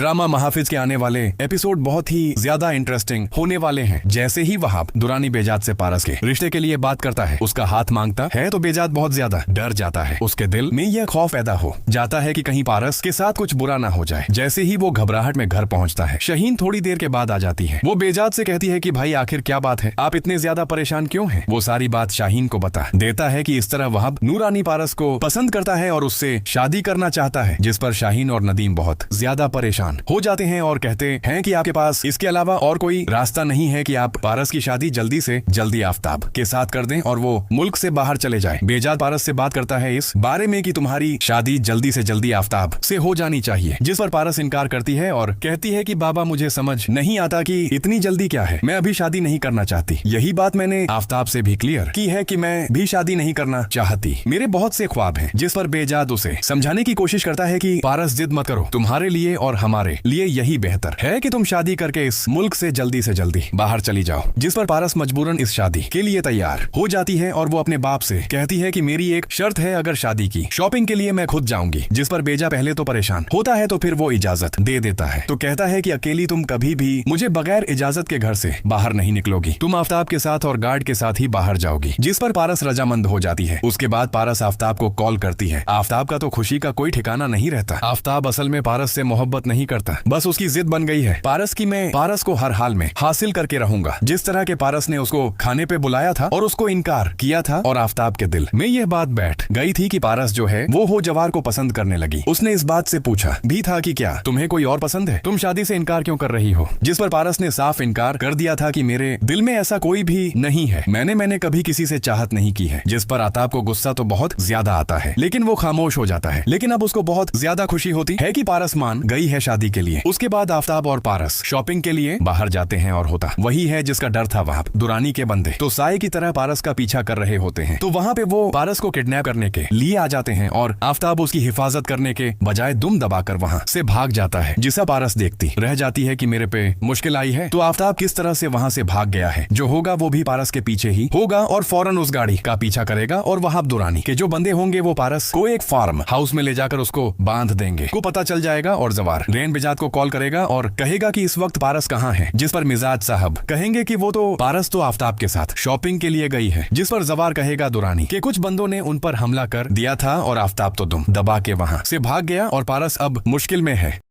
Drama महाफिज के आने वाले एपिसोड बहुत ही ज्यादा इंटरेस्टिंग होने वाले हैं। जैसे ही वहाब दुरानी बेजात से पारस के रिश्ते के लिए बात करता है, उसका हाथ मांगता है तो बेजात बहुत ज्यादा डर जाता है। उसके दिल में यह खौफ पैदा हो जाता है कि कहीं पारस के साथ कुछ बुरा ना हो जाए। जैसे ही वो घबराहट में घर पहुंचता है, शाहीन थोड़ी देर के बाद आ जाती है। वो बेजात से कहती है कि भाई आखिर क्या बात है, आप इतने ज्यादा परेशान क्यों हैं? वो सारी बात शाहीन को बता देता है कि इस तरह वहाब नूरानी पारस को पसंद करता है और उससे शादी करना चाहता है, जिस पर शाहीन और नदीम बहुत ज्यादा परेशान हो जाते हैं और कहते हैं कि आपके पास इसके अलावा और कोई रास्ता नहीं है कि आप पारस की शादी जल्दी से जल्दी आफ्ताब के साथ कर दें और वो मुल्क से बाहर चले जाए। बेजात पारस से बात करता है इस बारे में कि तुम्हारी शादी जल्दी से जल्दी आफ्ताब से हो जानी चाहिए, जिस पर पारस इनकार करती है और कहती है कि बाबा मुझे समझ नहीं आता कि इतनी जल्दी क्या है, मैं अभी शादी नहीं करना चाहती। यही बात मैंने आफ्ताब से भी क्लियर की है कि मैं भी शादी नहीं करना चाहती, मेरे बहुत से ख्वाब हैं। जिस पर बेजात उसे समझाने की कोशिश करता है कि पारस जिद मत करो, तुम्हारे लिए और हमारे लिए यही बेहतर है कि तुम शादी करके इस मुल्क से जल्दी बाहर चली जाओ। जिस पर पारस मजबूरन इस शादी के लिए तैयार हो जाती है और वो अपने बाप से कहती है कि मेरी एक शर्त है, अगर शादी की शॉपिंग के लिए मैं खुद जाऊंगी। जिस पर बेजा पहले तो परेशान होता है तो फिर वो इजाजत दे देता है, तो कहता है कि अकेली तुम कभी भी मुझे बगैर इजाजत के घर से बाहर नहीं निकलोगी, तुम आफ्ताब के साथ और गार्ड के साथ ही बाहर जाओगी। जिस पर पारस रजामंद हो जाती है। उसके बाद पारस आफ्ताब को कॉल करती है। आफ्ताब का तो खुशी का कोई ठिकाना नहीं रहता। आफ्ताब असल में पारस से मोहब्बत नहीं करता, बस उसकी जिद बन गई है पारस की, मैं पारस को हर हाल में हासिल करके रहूंगा। जिस तरह के पारस ने उसको खाने पे बुलाया था और उसको इनकार किया था, और आफ्ताब के दिल में यह बात बैठ गई थी कि पारस जो है वो हो जवार को पसंद करने लगी। उसने इस बात से पूछा भी था कि क्या तुम्हें कोई और पसंद है, तुम शादी से इनकार क्यों कर रही हो? जिस पर पारस ने साफ इनकार कर दिया था कि मेरे दिल में ऐसा कोई भी नहीं है, मैंने कभी किसी से चाहत नहीं की है। जिस पर आफ्ताब को गुस्सा तो बहुत ज्यादा आता है, लेकिन वो खामोश हो जाता है। लेकिन अब उसको बहुत ज्यादा खुशी होती है कि पारस मान गई है शादी के लिए। उसके बाद आफ्ताब और पारस शॉपिंग के लिए बाहर जाते हैं और होता वही है जिसका डर था। वहां दुरानी के बंदे तो साए की तरह पारस का पीछा कर रहे होते हैं, तो वहां पे वो पारस को किडनैप करने के लिए आ जाते हैं और आफ्ताब उसकी हिफाजत करने के बजाय दुम दबाकर वहां से भाग जाता है। जिसा पारस देखती रह जाती है कि मेरे पे मुश्किल आई है, तो आफ्ताब किस तरह से वहां से भाग गया है। जो होगा वो भी पारस के पीछे ही होगा और फौरन उस गाड़ी का पीछा करेगा और वहां दुरानी के जो बंदे होंगे वो पारस को एक फार्म हाउस में ले जाकर उसको बांध देंगे। को पता चल जाएगा और जवार रेन बेजात को कॉल करेगा और कहेगा कि इस वक्त पारस कहाँ है। जिस पर मिजाज साहब कहेंगे कि वो तो पारस तो आफ्ताब के साथ शॉपिंग के लिए गई है। जिस पर जवार कहेगा दुरानी के कुछ बंदों ने उन पर हमला कर दिया था और आफ्ताब तो दुम दबा के वहां से भाग गया और पारस अब मुश्किल में है।